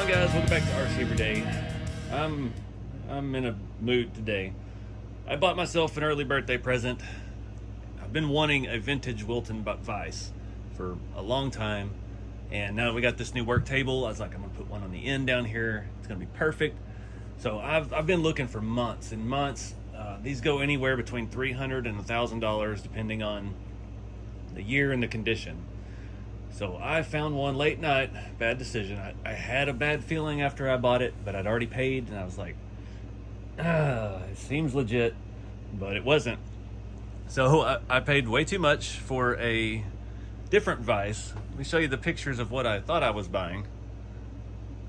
on, guys? Welcome back to RC Everyday. I'm in a mood today. I bought myself an early birthday present. I've been wanting a vintage Wilton vise for a long time, and now that we got this new work table, I was like, I'm gonna put one on the end down here. It's gonna be perfect. So I've been looking for months and months. These go anywhere between $300 and $1,000 depending on the year and the condition. So I found one late night. Bad decision. I had a bad feeling after I bought it, but I'd already paid, and I was like, it seems legit, but it wasn't. So I paid way too much for a different vise. Let me show you the pictures of what I thought I was buying.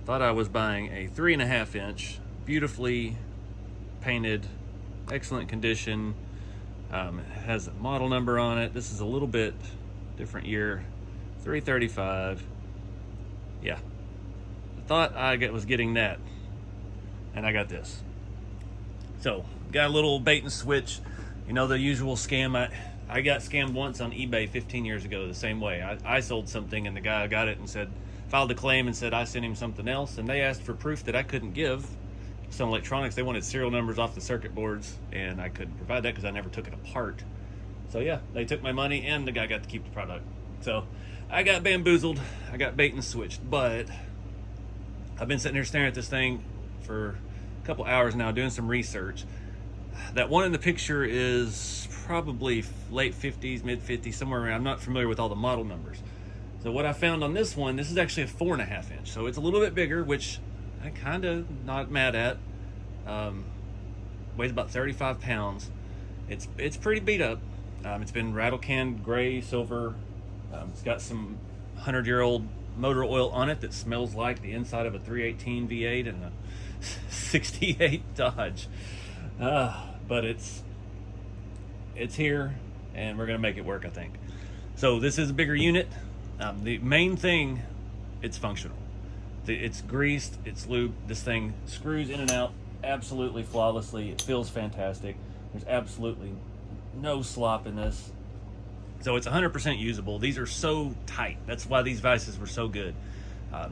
Thought I was buying a 3.5 inch, beautifully painted, excellent condition. It has a model number on it. This is a little bit different year. 335. Yeah, I thought I was getting that, and I got this. So got a little bait and switch, you know, the usual scam. I got scammed once on eBay 15 years ago the same way. I sold something, and the guy got it and filed a claim and said I sent him something else, and they asked for proof that I couldn't give. Some electronics, they wanted serial numbers off the circuit boards, and I couldn't provide that because I never took it apart. So yeah, they took my money, and the guy got to keep the product. So I got bamboozled. I got bait and switched, but I've been sitting here staring at this thing for a couple hours now doing some research. That one in the picture is probably late 50s, mid 50s, somewhere around. I'm not familiar with all the model numbers. So what I found on this one, this is actually a 4.5 inch. So it's a little bit bigger, which I kind of not mad at. Weighs about 35 pounds. It's pretty beat up. It's been rattle canned gray, silver. It's got some 100-year-old motor oil on it that smells like the inside of a 318 V8 and a 68 Dodge. But it's here, and we're gonna make it work, I think. So this is a bigger unit. The main thing, it's functional. It's greased, it's lubed. This thing screws in and out absolutely flawlessly. It feels fantastic. There's absolutely no slop in this. So it's 100% usable. These are so tight. That's why these vices were so good.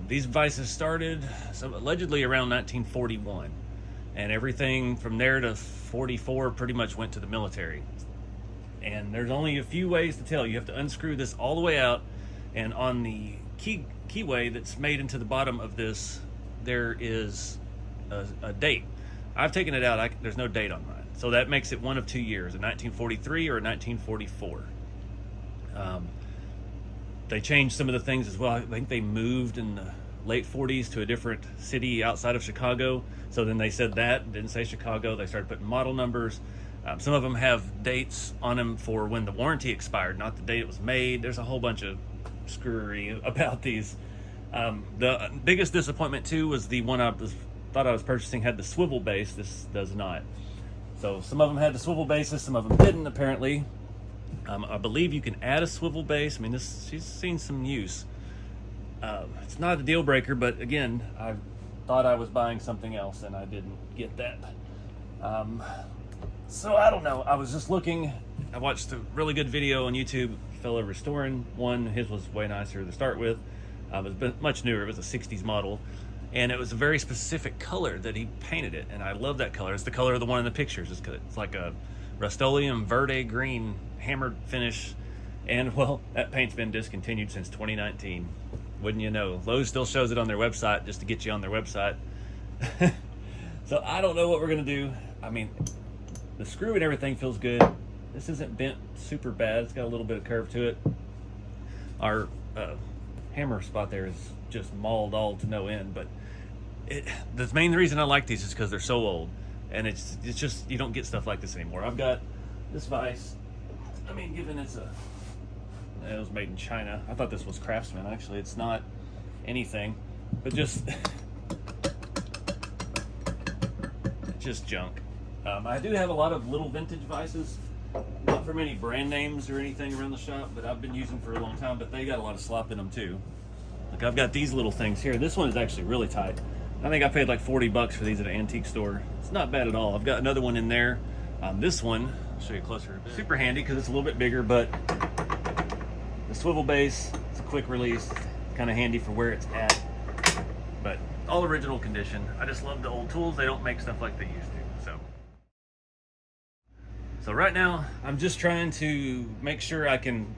These vices started allegedly around 1941, and everything from there to 44 pretty much went to the military. And there's only a few ways to tell. You have to unscrew this all the way out, and on the keyway that's made into the bottom of this, there is a date. I've taken it out. There's no date on mine. So that makes it one of 2 years, a 1943 or a 1944. They changed some of the things as well. I think they moved in the late 40s to a different city outside of Chicago. So then they said that, didn't say Chicago. They started putting model numbers. Some of them have dates on them for when the warranty expired, not the date it was made. There's a whole bunch of screwery about these. The biggest disappointment too was the one thought I was purchasing had the swivel base. This does not. So some of them had the swivel bases, some of them didn't apparently. I believe you can add a swivel base. I mean, she's seen some use. It's not a deal breaker, but again, I thought I was buying something else and I didn't get that. So I don't know. I was just looking. I watched a really good video on YouTube, a fellow restoring one. His was way nicer to start with. It was much newer. It was a 60s model. And it was a very specific color that he painted it. And I love that color. It's the color of the one in the pictures. It's like a Rust-Oleum Verde green hammered finish, and well, that paint's been discontinued since 2019. Wouldn't you know? Lowe's still shows it on their website just to get you on their website. So I don't know what we're gonna do. I mean, the screw and everything feels good. This isn't bent super bad. It's got a little bit of curve to it. Our hammer spot there is just mauled all to no end, but the main reason I like these is because they're so old. And it's just, you don't get stuff like this anymore. I've got this vise. I mean, given it was made in China. I thought this was Craftsman. Actually, it's not anything, but just junk. I do have a lot of little vintage vices, not from any brand names or anything around the shop, but I've been using for a long time. But they got a lot of slop in them too. Like I've got these little things here. This one is actually really tight. I think I paid like $40 for these at an antique store. It's not bad at all. I've got another one in there. This one, I'll show you closer. Super handy because it's a little bit bigger, but the swivel base, it's a quick release, kind of handy for where it's at. But all original condition. I just love the old tools. They don't make stuff like they used to. So right now, I'm just trying to make sure I can,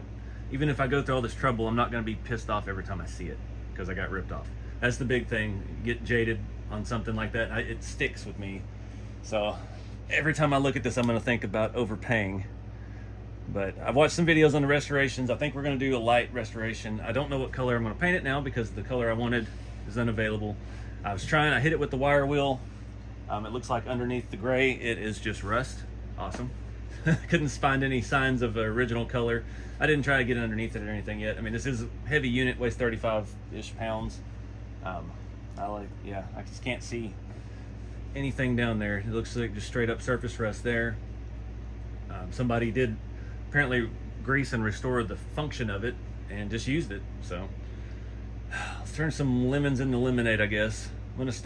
even if I go through all this trouble, I'm not going to be pissed off every time I see it because I got ripped off. That's the big thing. Get jaded on something like that. It sticks with me. So every time I look at this, I'm going to think about overpaying. But I've watched some videos on the restorations. I think we're going to do a light restoration. I don't know what color I'm going to paint it now because the color I wanted is unavailable. I hit it with the wire wheel. It looks like underneath the gray, it is just rust. Awesome. Couldn't find any signs of original color. I didn't try to get underneath it or anything yet. I mean, this is a heavy unit, weighs 35-ish pounds. I just can't see anything down there. It looks like just straight up surface rust there. Somebody did apparently grease and restore the function of it and just used it. So let's turn some lemons into lemonade, I guess. I'm just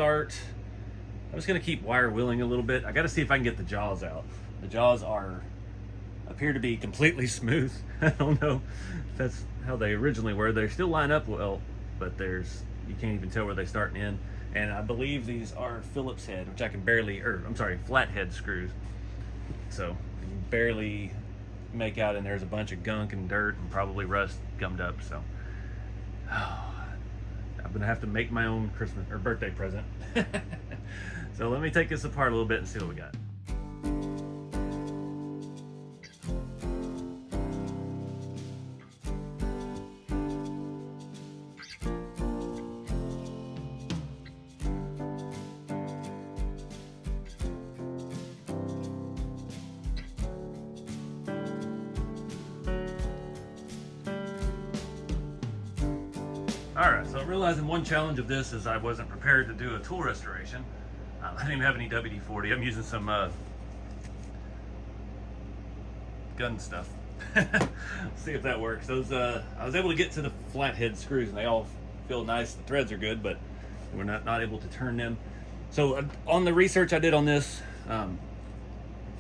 gonna keep wire wheeling a little bit. I gotta see if I can get the jaws out. The jaws appear to be completely smooth. I don't know if that's how they originally were. They still line up well, but you can't even tell where they start and end. And I believe these are Phillips head, which I can flathead screws. So you can barely make out, and there's a bunch of gunk and dirt and probably rust gummed up. So I'm gonna have to make my own Christmas or birthday present. So let me take this apart a little bit and see what we got. Alright, so I'm realizing one challenge of this is I wasn't prepared to do a tool restoration. I didn't even have any WD-40. I'm using some gun stuff. See if that works. I was able to get to the flathead screws and they all feel nice. The threads are good, but we're not able to turn them. So on the research I did on this,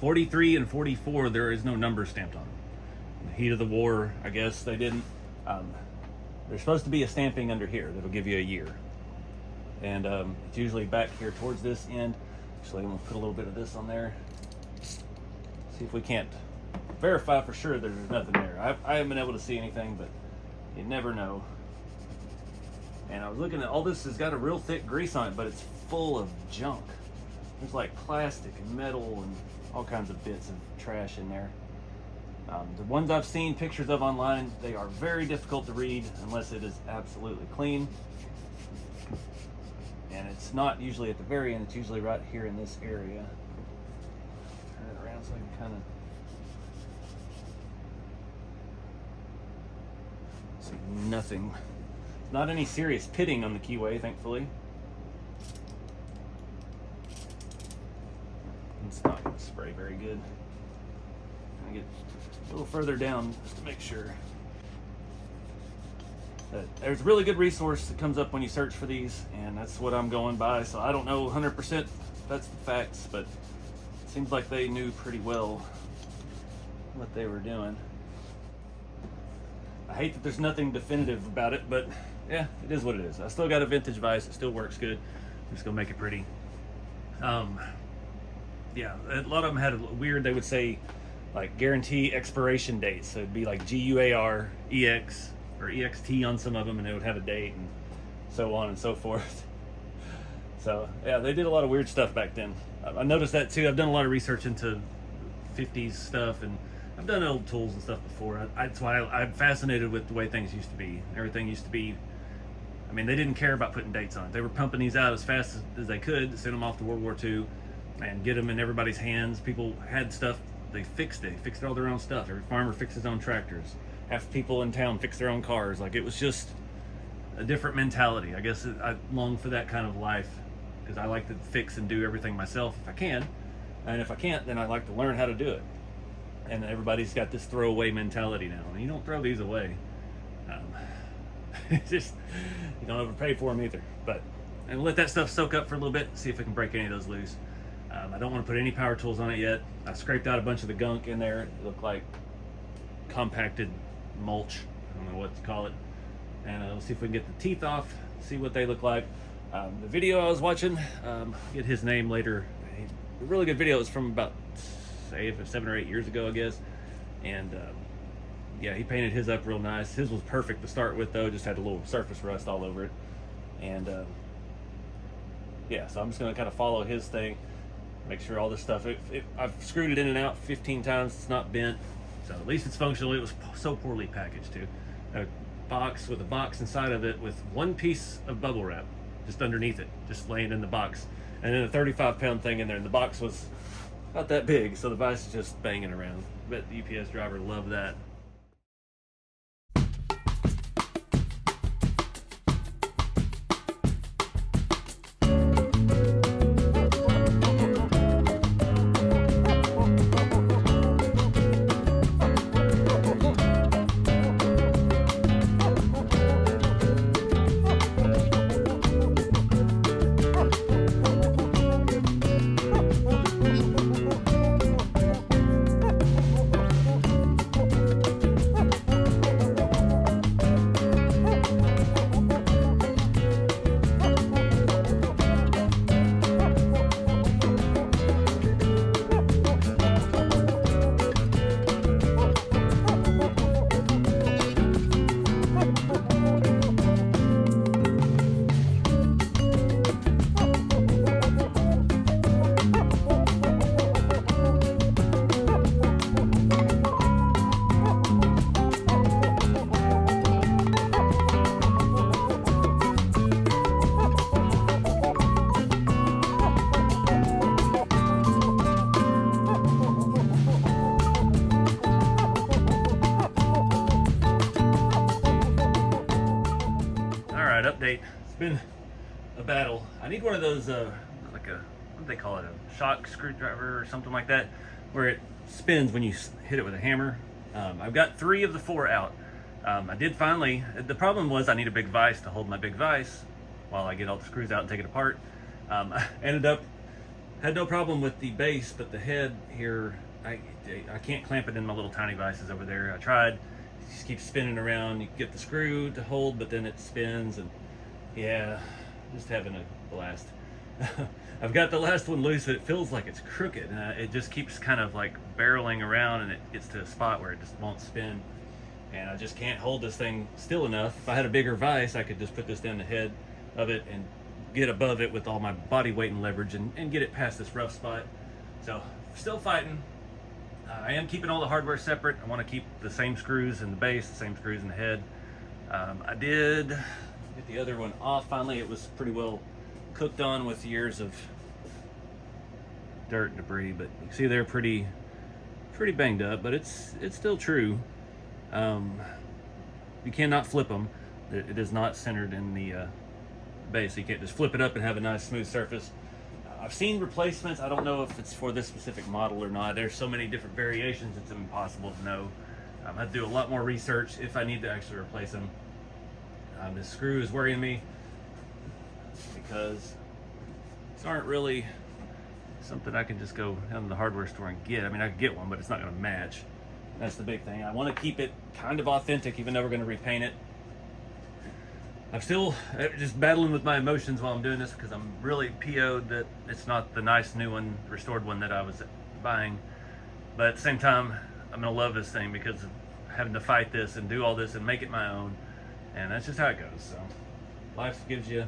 43 and 44, there is no number stamped on them. In the heat of the war, I guess they didn't. There's supposed to be a stamping under here that'll give you a year. And it's usually back here towards this end. Actually, I'm gonna put a little bit of this on there. See if we can't verify for sure there's nothing there. I haven't been able to see anything, but you never know. And I was looking at all this has got a real thick grease on it, but it's full of junk. There's like plastic and metal and all kinds of bits of trash in there. The ones I've seen pictures of online, they are very difficult to read unless it is absolutely clean. And it's not usually at the very end, it's usually right here in this area. Turn it around so I can kind of see nothing. Not any serious pitting on the keyway, thankfully. It's not going to spray very good. I'm going to get a little further down just to make sure. There's a really good resource that comes up when you search for these, and that's what I'm going by. So I don't know 100% that's the facts, but it seems like they knew pretty well what they were doing. I hate that there's nothing definitive about it, but yeah, it is what it is. I still got a vintage vise. It still works good. I'm just gonna make it pretty. Yeah, a lot of them had a weird, they would say like guarantee expiration dates. So it'd be like GUAR-EX or EXT on some of them, and it would have a date and so on and so forth. So yeah, they did a lot of weird stuff back then. I noticed that too. I've done a lot of research into 50s stuff, and I've done old tools and stuff before. That's why I'm fascinated with the way things used to be. Everything used to be, I mean, they didn't care about putting dates on it. They were pumping these out as fast as they could to send them off to World War II and get them in everybody's hands. People had stuff, they fixed all their own stuff. Every farmer fixed his own tractors. Half the people in town fixed their own cars. Like, it was just a different mentality. I guess I long for that kind of life because I like to fix and do everything myself if I can. And if I can't, then I like to learn how to do it. And everybody's got this throwaway mentality now. And you don't throw these away. Just, you don't overpay for them either. And let that stuff soak up for a little bit, see if I can break any of those loose. I don't want to put any power tools on it yet. I scraped out a bunch of the gunk in there. It looked like compacted mulch. I don't know what to call it. And we'll see if we can get the teeth off, see what they look like. The video I was watching, get his name later. A really good video. It was from about, say, 7 or 8 years ago, I guess. And yeah, he painted his up real nice. His was perfect to start with, though. Just had a little surface rust all over it. And yeah, so I'm just going to kind of follow his thing, make sure all this stuff, I've screwed it in and out 15 times, it's not bent, so at least it's functional. It was so poorly packaged too. A box with a box inside of it with one piece of bubble wrap just underneath it, just laying in the box, and then a 35-pound thing in there, and the box was about that big, so the vise is just banging around. I bet the UPS driver loved that. Update. It's been a battle. I need one of those like a, what do they call it, a shock screwdriver or something like that, where it spins when you hit it with a hammer. I've got 3 of the 4 out. I did finally, the problem was I need a big vise to hold my big vise while I get all the screws out and take it apart. I had no problem with the base, but the head here, I can't clamp it in my little tiny vices over there. I tried. It just keeps spinning around. You get the screw to hold, but then it spins, and yeah, just having a blast. I've got the last one loose, but it feels like it's crooked. It just keeps kind of like barreling around, and it gets to a spot where it just won't spin. And I just can't hold this thing still enough. If I had a bigger vise, I could just put this down the head of it and get above it with all my body weight and leverage and get it past this rough spot. So, still fighting. I am keeping all the hardware separate. I want to keep the same screws in the base, the same screws in the head. I did get the other one off finally. It was pretty well cooked on with years of dirt and debris, but you can see they're pretty banged up, but it's still true. You cannot flip them. It is not centered in the base, so you can't just flip it up and have a nice smooth surface. I've seen replacements. I don't know if it's for this specific model or not. There's so many different variations, it's impossible to know. I have to do a lot more research if I need to actually replace them. This screw is worrying me because these aren't really something I can just go down to the hardware store and get. I mean, I could get one, but it's not going to match. That's the big thing. I want to keep it kind of authentic, even though we're going to repaint it. I'm still just battling with my emotions while I'm doing this because I'm really PO'd that it's not the nice new one, restored one that I was buying. But at the same time, I'm going to love this thing because of having to fight this and do all this and make it my own. And that's just how it goes. So life gives you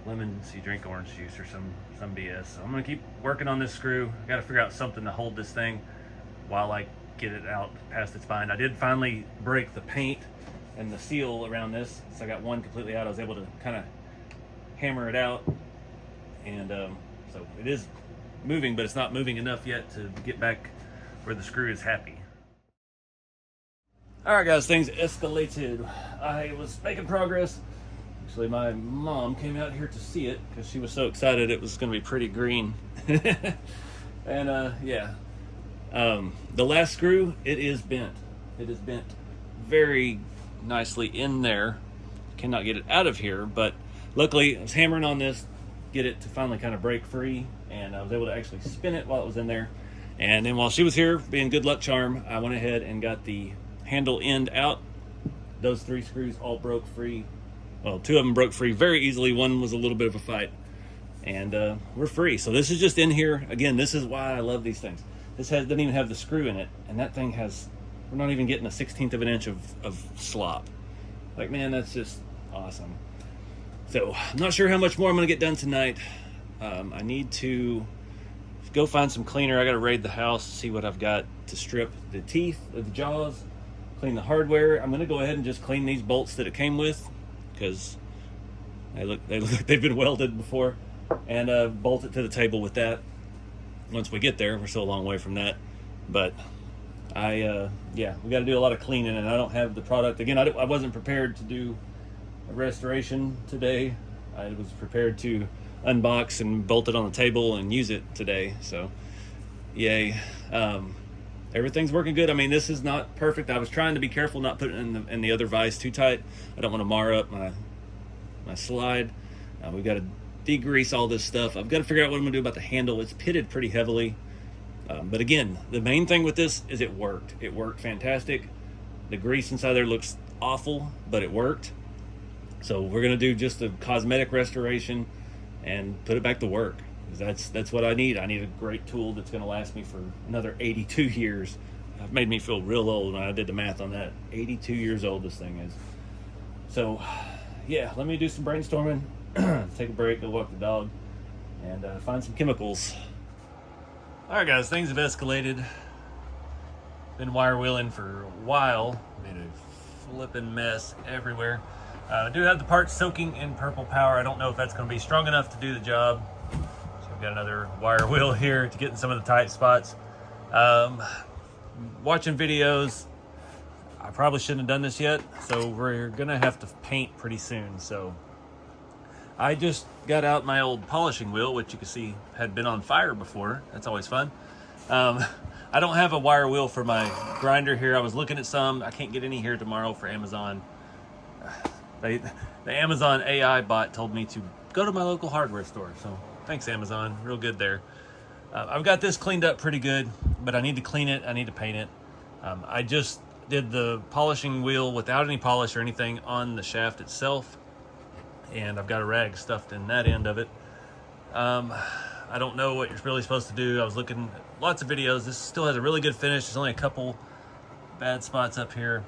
lemons, you drink orange juice or some BS. So I'm going to keep working on this screw. I got to figure out something to hold this thing while I get it out past its bind. I did finally break the paint and the seal around this, so I got one completely out. I was able to kind of hammer it out, and so it is moving, but it's not moving enough yet to get back where the screw is happy. All right, guys, things escalated. I was making progress. Actually, my mom came out here to see it because she was so excited it was going to be pretty green. And yeah, the last screw, it is bent. It is bent very nicely in there. Cannot get it out of here, but luckily I was hammering on this, get it to finally kind of break free, and I was able to actually spin it while it was in there. And then while she was here being good luck charm, I went ahead and got the handle end out. Those 3 screws all broke free well, 2 of them broke free very easily. One was a little bit of a fight, and we're free. So this is just in here. Again, this is why I love these things. This doesn't even have the screw in it, and that thing has, we're not even getting a 1/16 of an inch of slop. Like, man, that's just awesome. So I'm not sure how much more I'm going to get done tonight. I need to go find some cleaner. I got to raid the house, see what I've got to strip the teeth of the jaws, clean the hardware. I'm going to go ahead and just clean these bolts that it came with, because they look like they've been welded before, and bolt it to the table with that. Once we get there, we're still a long way from that, but yeah, we got to do a lot of cleaning, and I don't have the product. Again, I wasn't prepared to do a restoration today. I was prepared to unbox and bolt it on the table and use it today. So yay. Everything's working good. I mean, this is not perfect. I was trying to be careful not putting it in the other vise too tight. I don't want to mar up my slide. We've got to degrease all this stuff. I've got to figure out what I'm gonna do about the handle. It's pitted pretty heavily, but again, the main thing with this is it worked. It worked fantastic. The grease inside there looks awful, but it worked. So we're gonna do just a cosmetic restoration and put it back to work. That's what I need. I need a great tool that's gonna last me for another 82 years. It made me feel real old when I did the math on that. 82 years old this thing is. So yeah, let me do some brainstorming, take a break, go walk the dog, and find some chemicals. All right, guys, things have escalated. Been wire wheeling for a while. Made a flipping mess everywhere. I do have the parts soaking in purple power. I don't know if that's going to be strong enough to do the job. So I've got another wire wheel here to get in some of the tight spots. Watching videos, I probably shouldn't have done this yet, so we're going to have to paint pretty soon. So I just got out my old polishing wheel, which you can see had been on fire before. That's always fun. I don't have a wire wheel for my grinder here. I was looking at some. I can't get any here tomorrow for Amazon. The Amazon AI bot told me to go to my local hardware store. So thanks, Amazon. Real good there. I've got this cleaned up pretty good, but I need to clean it. I need to paint it. I just did the polishing wheel without any polish or anything on the shaft itself, and I've got a rag stuffed in that end of it. I don't know what you're really supposed to do. I was looking at lots of videos. This still has a really good finish. There's only a couple bad spots up here.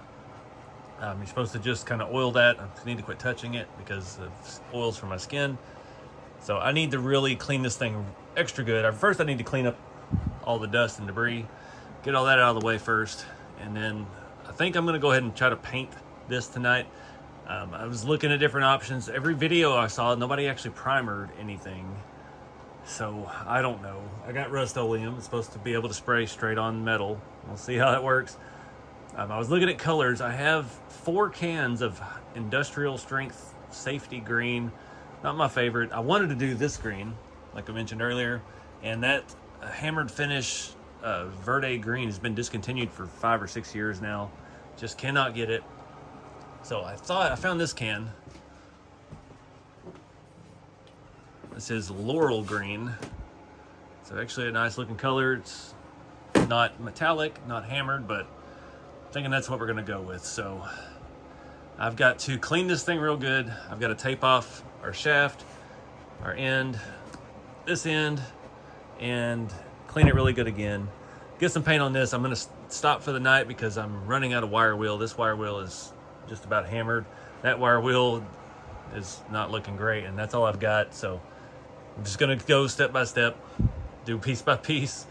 You're supposed to just kind of oil that. I need to quit touching it because of oils from my skin. So I need to really clean this thing extra good. First, I need to clean up all the dust and debris, get all that out of the way first, and then I think I'm going to go ahead and try to paint this tonight. I was looking at different options. Every video I saw, nobody actually primered anything. So I don't know. I got Rust-Oleum. It's supposed to be able to spray straight on metal. We'll see how that works. I was looking at colors. I have 4 cans of industrial strength safety green. Not my favorite. I wanted to do this green, like I mentioned earlier, and that hammered finish Verde green has been discontinued for 5 or 6 years now. Just cannot get it. So I found this can. This is Laurel green. So actually a nice looking color. It's not metallic, not hammered, but I'm thinking that's what we're gonna go with. So I've got to clean this thing real good. I've got to tape off our shaft, our end, this end, and clean it really good again. Get some paint on this. I'm gonna stop for the night because I'm running out of wire wheel. This wire wheel is just about hammered. That wire wheel is not looking great, and that's all I've got. So I'm just gonna go step by step, do piece by piece.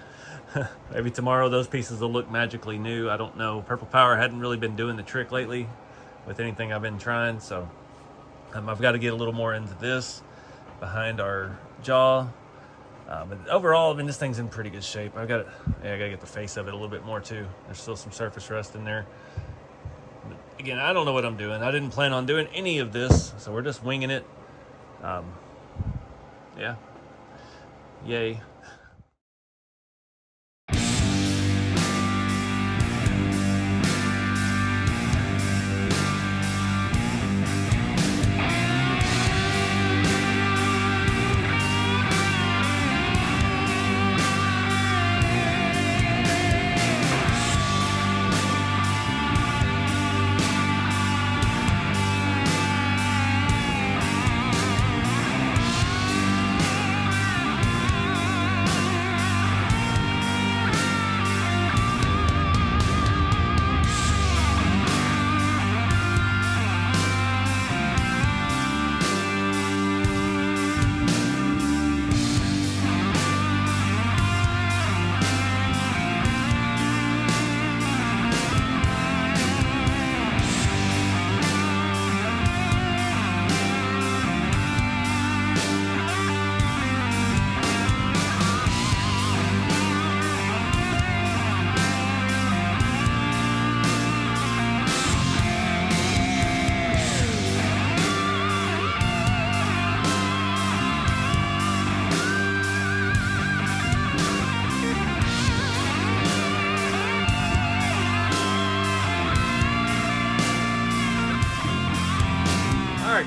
Maybe tomorrow those pieces will look magically new. I don't know. Purple Power hadn't really been doing the trick lately with anything I've been trying, so I've got to get a little more into this behind our jaw. But overall, I mean, this thing's in pretty good shape. I gotta get the face of it a little bit more too. There's still some surface rust in there. But again, I don't know what I'm doing. I didn't plan on doing any of this, so we're just winging it. Yeah. Yay.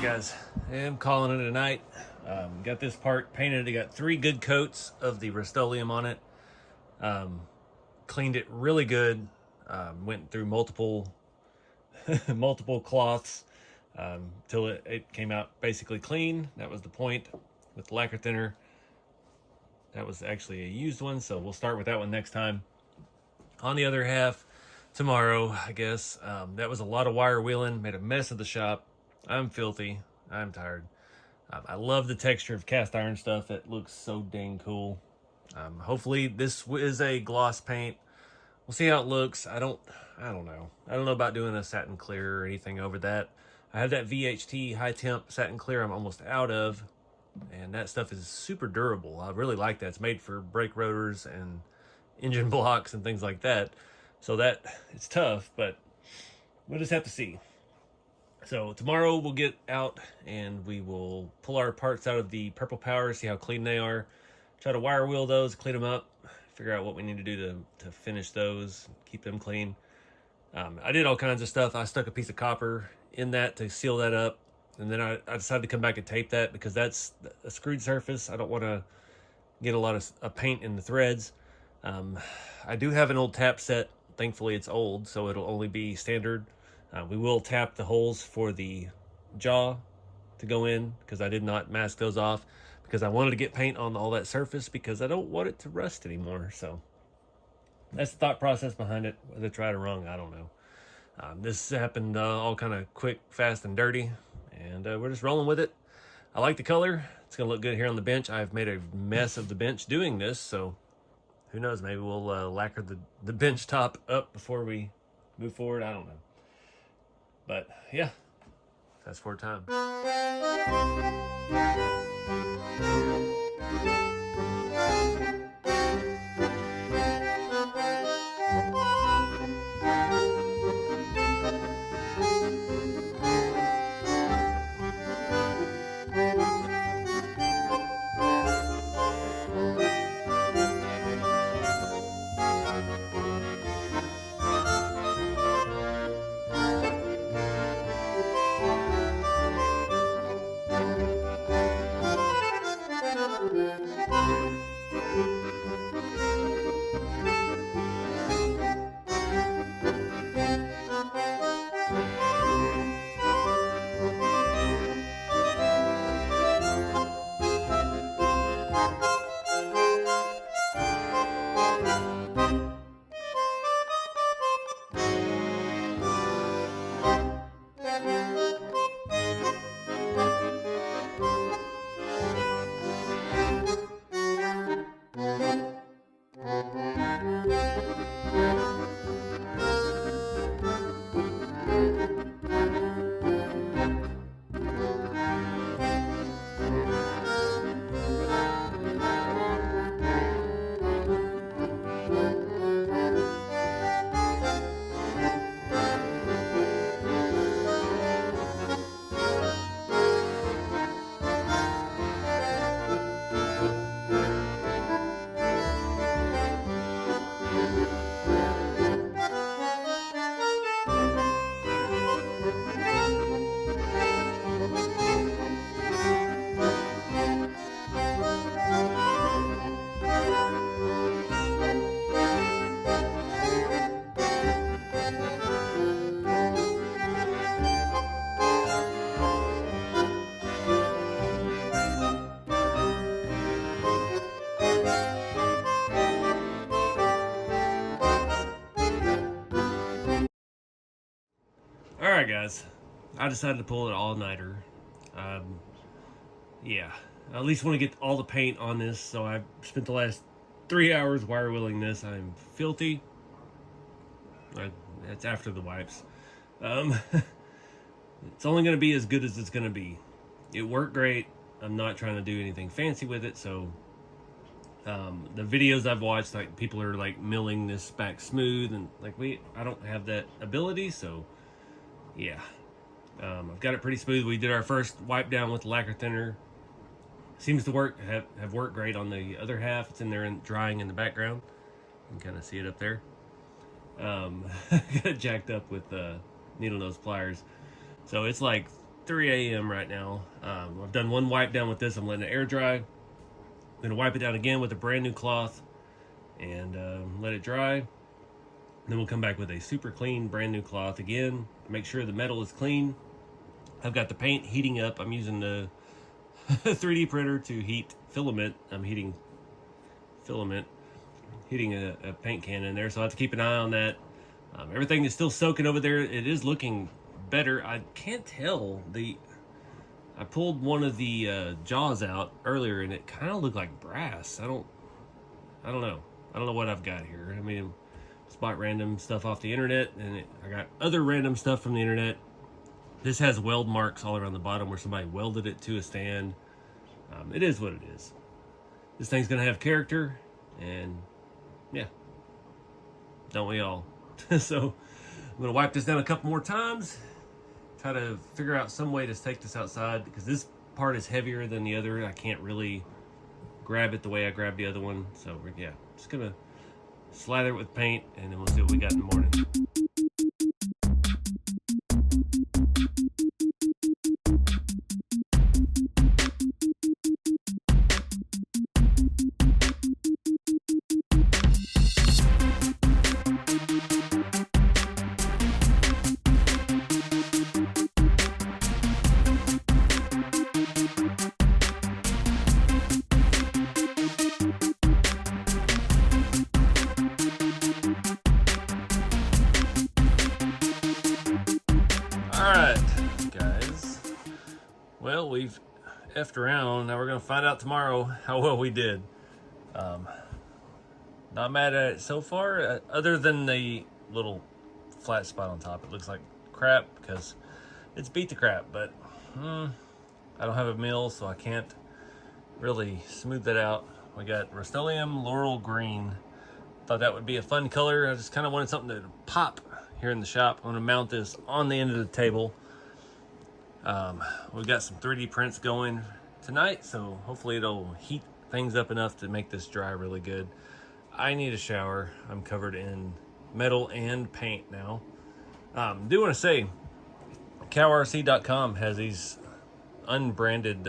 Guys, I'm calling it a night. Got this part painted. I got 3 good coats of the Rust-Oleum on it. Cleaned it really good. Went through multiple multiple cloths till it came out basically clean. That was the point with the lacquer thinner. That was actually a used one, so we'll start with that one next time. On the other half, tomorrow, I guess. That was a lot of wire wheeling. Made a mess of the shop. I'm filthy. I'm tired. I love the texture of cast iron stuff. It looks so dang cool. Hopefully this is a gloss paint. We'll see how it looks. I don't know. I don't know about doing a satin clear or anything over that. I have that VHT high temp satin clear I'm almost out of, and that stuff is super durable. I really like that. It's made for brake rotors and engine blocks and things like that. So that it's tough, but we'll just have to see. So tomorrow we'll get out and we will pull our parts out of the Purple Power, see how clean they are. Try to wire wheel those, clean them up, figure out what we need to do to finish those, keep them clean. I did all kinds of stuff. I stuck a piece of copper in that to seal that up. And then I decided to come back and tape that because that's a screwed surface. I don't want to get a lot of paint in the threads. I do have an old tap set. Thankfully it's old, so it'll only be standard. We will tap the holes for the jaw to go in because I did not mask those off because I wanted to get paint on all that surface because I don't want it to rust anymore. So that's the thought process behind it. Whether it's right or wrong, I don't know. This happened all kind of quick, fast, and dirty, and we're just rolling with it. I like the color. It's going to look good here on the bench. I've made a mess of the bench doing this, so who knows? Maybe we'll lacquer the bench top up before we move forward. I don't know. But yeah, fast forward time. Alright guys, I decided to pull an all-nighter. Yeah, I at least want to get all the paint on this, so I spent the last 3 hours wire wheeling this. I'm filthy. That's after the wipes. It's only going to be as good as it's going to be. It worked great. I'm not trying to do anything fancy with it, so the videos I've watched, like people are like milling this back smooth, and like I don't have that ability, so yeah. I've got it pretty smooth. We did our first wipe down with the lacquer thinner. Seems to work, have worked great on the other half. It's in there and drying in the background. You can kind of see it up there. Got it jacked up with needle nose pliers. So it's like 3 a.m. right now. I've done one wipe down with this. I'm letting it air dry. I'm gonna wipe it down again with a brand new cloth and let it dry. Then we'll come back with a super clean brand new cloth again. Make sure the metal is clean. I've got the paint heating up. I'm using the 3D printer to heat filament. I'm heating filament, heating a paint can in there, so I have to keep an eye on that. Everything is still soaking over there. It is looking better. I can't tell. I pulled one of the jaws out earlier and it kind of looked like brass. I don't know. I don't know what I've got here. I mean, just bought random stuff off the internet, and I got other random stuff from the internet. This has weld marks all around the bottom where somebody welded it to a stand. It is what it is. This thing's gonna have character, and yeah, don't we all? So I'm gonna wipe this down a couple more times, try to figure out some way to take this outside, because this part is heavier than the other. I can't really grab it the way I grabbed the other one. So yeah, just gonna slather it with paint, and then we'll see what we got in the morning. Alright, guys. Well, we've effed around. Now we're going to find out tomorrow how well we did. Not mad at it so far, other than the little flat spot on top. It looks like crap because it's beat the crap, but I don't have a mill, so I can't really smooth that out. We got Rust-Oleum Laurel Green. Thought that would be a fun color. I just kind of wanted something to pop here in the shop. I'm going to mount this on the end of the table. We've got some 3D prints going tonight, so hopefully it'll heat things up enough to make this dry really good. I need a shower. I'm covered in metal and paint now. Do want to say, cowrc.com has these unbranded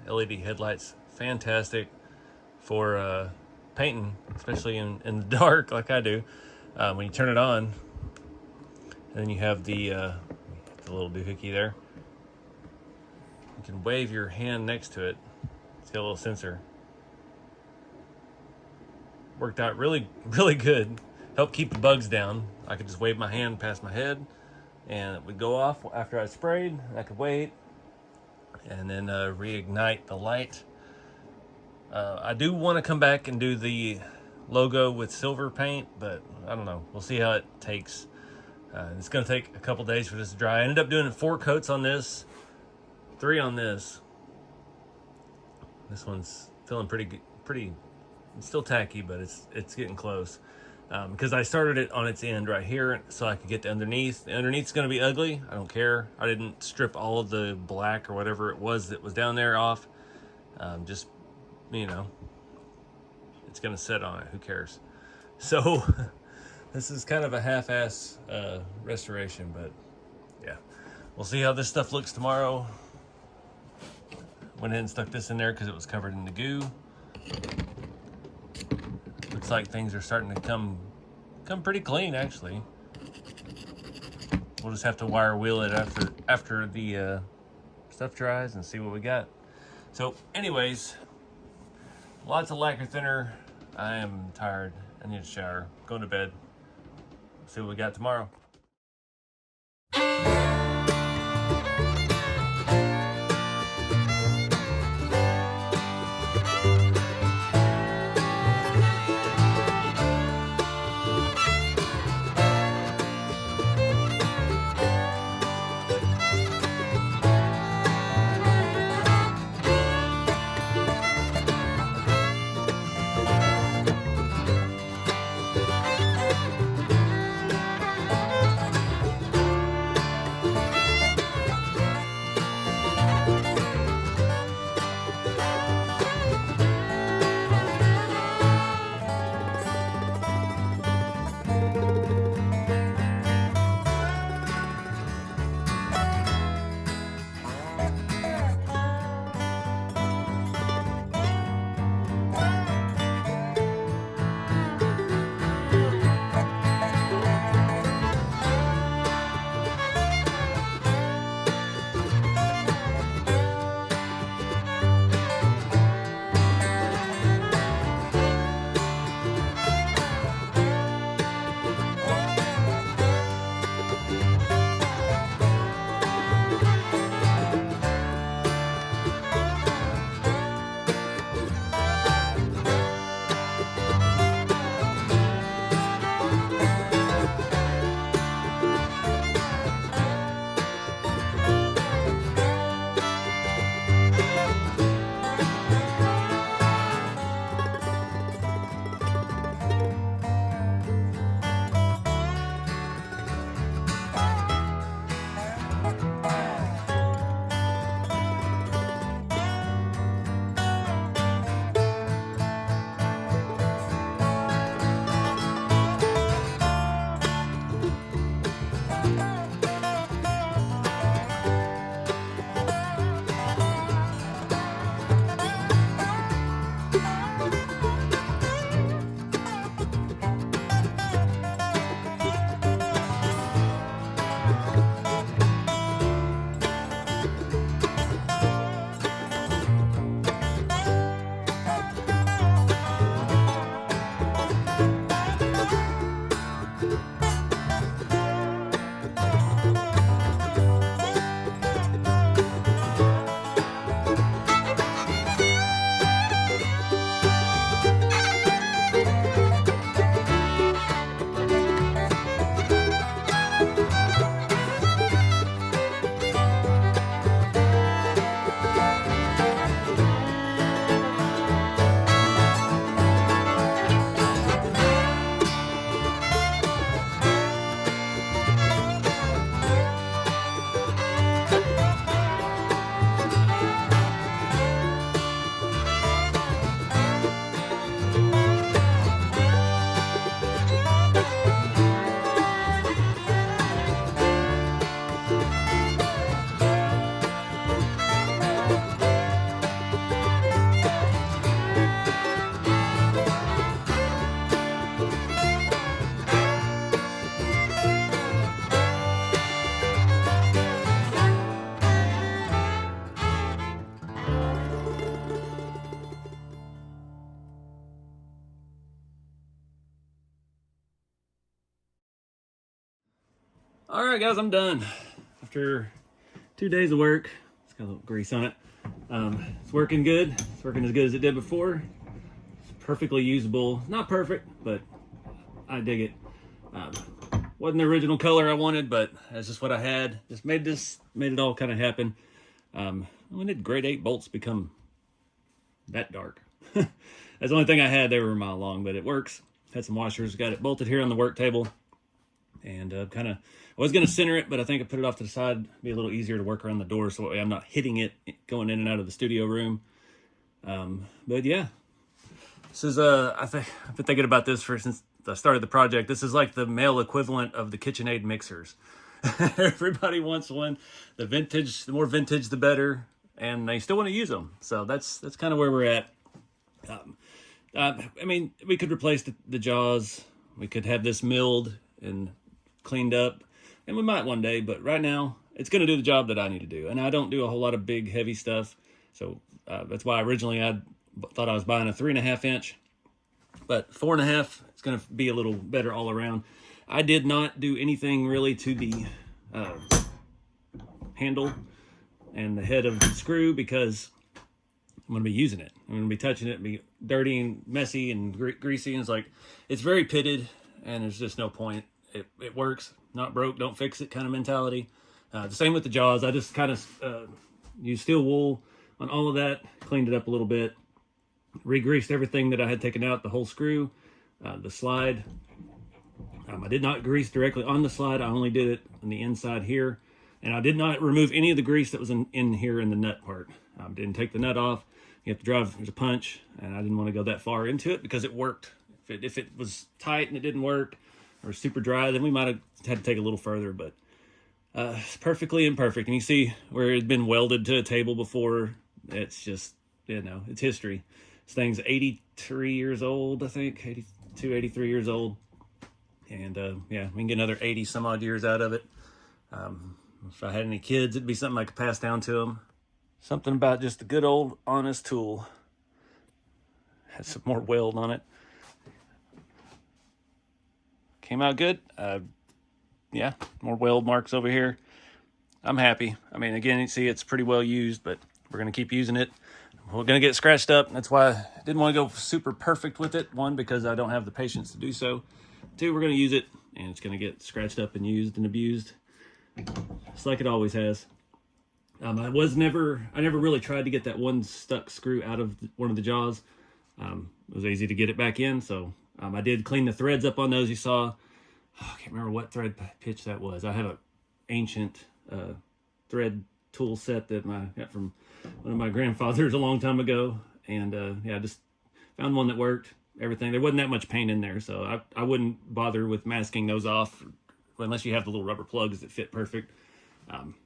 LED headlights. Fantastic for painting, especially in the dark like I do. When you turn it on, and then you have the little doohickey there. You can wave your hand next to it. It's got a little sensor. Worked out really, really good. Helped keep the bugs down. I could just wave my hand past my head, and it would go off after I sprayed. I could wait, and then reignite the light. I do want to come back and do the logo with silver paint, but I don't know. We'll see how it takes. It's going to take a couple days for this to dry. I ended up doing 4 coats on this, 3 on this. This one's feeling pretty. It's still tacky, but it's getting close. Because I started it on its end right here, so I could get the underneath. The underneath's going to be ugly. I don't care. I didn't strip all of the black or whatever it was that was down there off. Just, you know, it's going to set on it. Who cares? So this is kind of a half-ass restoration, but yeah. We'll see how this stuff looks tomorrow. Went ahead and stuck this in there because it was covered in the goo. Looks like things are starting to come pretty clean, actually. We'll just have to wire wheel it after the stuff dries and see what we got. So anyways, lots of lacquer thinner. I am tired. I need a shower. Going to bed. See what we got tomorrow. All right, guys, I'm done. After 2 days of work, it's got a little grease on it. It's working good. It's working as good as it did before. It's perfectly usable. Not perfect, but I dig it. Wasn't the original color I wanted, but that's just what I had. Just made it all kind of happen. When did grade 8 bolts become that dark? That's the only thing I had. They were a mile long, but it works. Had some washers. Got it bolted here on the work table. And I was going to center it, but I think I put it off to the side. Be a little easier to work around the door, so I'm not hitting it going in and out of the studio room. But yeah, this is I've been thinking about this since I started the project. This is like the male equivalent of the KitchenAid mixers. Everybody wants one. The more vintage, the better, and they still want to use them. So that's kind of where we're at. I mean, we could replace the jaws. We could have this milled and cleaned up, and we might one day, but right now it's going to do the job that I need to do, and I don't do a whole lot of big heavy stuff, so that's why originally I thought I was buying a 3.5 inch, but 4.5, it's going to be a little better all around. I did not do anything really to the handle and the head of the screw because I'm going to be using it. I'm going to be touching it, be dirty and messy and greasy, and it's very pitted, and there's just no point. It works, not broke, don't fix it kind of mentality. The same with the jaws. I just kind of used steel wool on all of that, cleaned it up a little bit, re-greased everything that I had taken out, the whole screw, the slide. I did not grease directly on the slide. I only did it on the inside here, and I did not remove any of the grease that was in here in the nut part. Didn't take the nut off. You have to drive, there's a punch, and I didn't want to go that far into it because it worked. If it was tight and it didn't work, or super dry, then we might have had to take a little further, but it's perfectly imperfect. And you see where it's been welded to a table before. It's just, it's history. This thing's 83 years old, I think, 82, 83 years old. And yeah, we can get another 80 some odd years out of it. If I had any kids, it'd be something I could pass down to them. Something about just a good old honest tool. Had some more weld on it. Came out good. Yeah, more weld marks over here. I'm happy. I mean, again, you see it's pretty well used, but we're going to keep using it. We're going to get scratched up. That's why I didn't want to go super perfect with it. One, because I don't have the patience to do so. Two, we're going to use it, and it's going to get scratched up and used and abused, just like it always has. I never really tried to get that one stuck screw out of one of the jaws. It was easy to get it back in, so I did clean the threads up on those. You saw, I can't remember what thread pitch that was. I have an ancient thread tool set that I got from one of my grandfathers a long time ago. And yeah, I just found one that worked, everything. There wasn't that much paint in there, so I wouldn't bother with masking those off unless you have the little rubber plugs that fit perfect.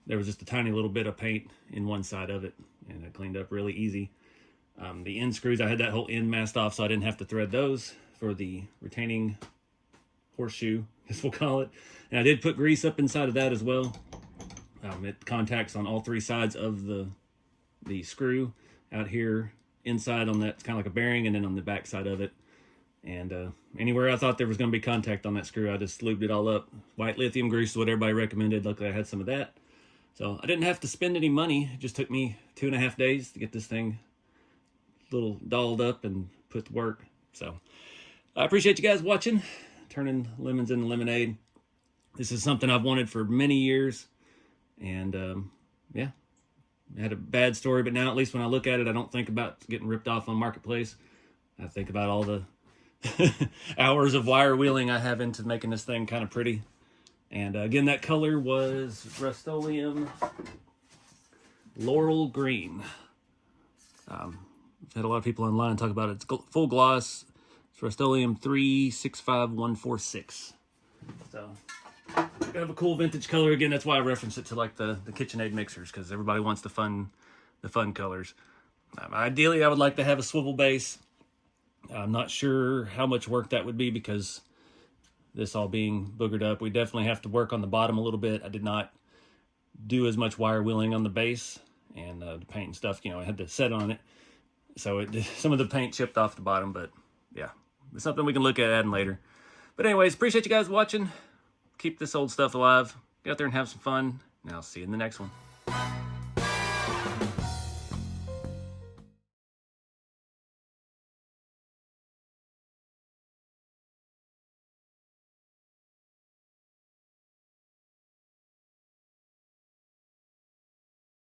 There was just a tiny little bit of paint in one side of it, and I cleaned up really easy. The end screws, I had that whole end masked off, so I didn't have to thread those for the retaining horseshoe, as we'll call it. And I did put grease up inside of that as well. It contacts on all three sides of the screw out here inside on that. It's kind of like a bearing, and then on the back side of it. And anywhere I thought there was going to be contact on that screw, I just lubed it all up. White lithium grease is what everybody recommended. Luckily, I had some of that. So I didn't have to spend any money. It just took me 2.5 days to get this thing a little dolled up and put to work. So I appreciate you guys watching, turning lemons into lemonade. This is something I've wanted for many years. And yeah, I had a bad story, but now at least when I look at it, I don't think about getting ripped off on Marketplace. I think about all the hours of wire wheeling I have into making this thing kind of pretty. And again, that color was Rust-Oleum Laurel Green. I've had a lot of people online talk about it. It's full gloss. It's Rust-Oleum 365146. So kind of a cool vintage color. Again, that's why I reference it to like the KitchenAid mixers, because everybody wants the fun colors. Ideally, I would like to have a swivel base. I'm not sure how much work that would be because this all being boogered up. We definitely have to work on the bottom a little bit. I did not do as much wire wheeling on the base, and the paint and stuff, I had to set on it. So some of the paint chipped off the bottom, but yeah, it's something we can look at adding later. But anyways, appreciate you guys watching. Keep this old stuff alive. Get out there and have some fun, and I'll see you in the next one.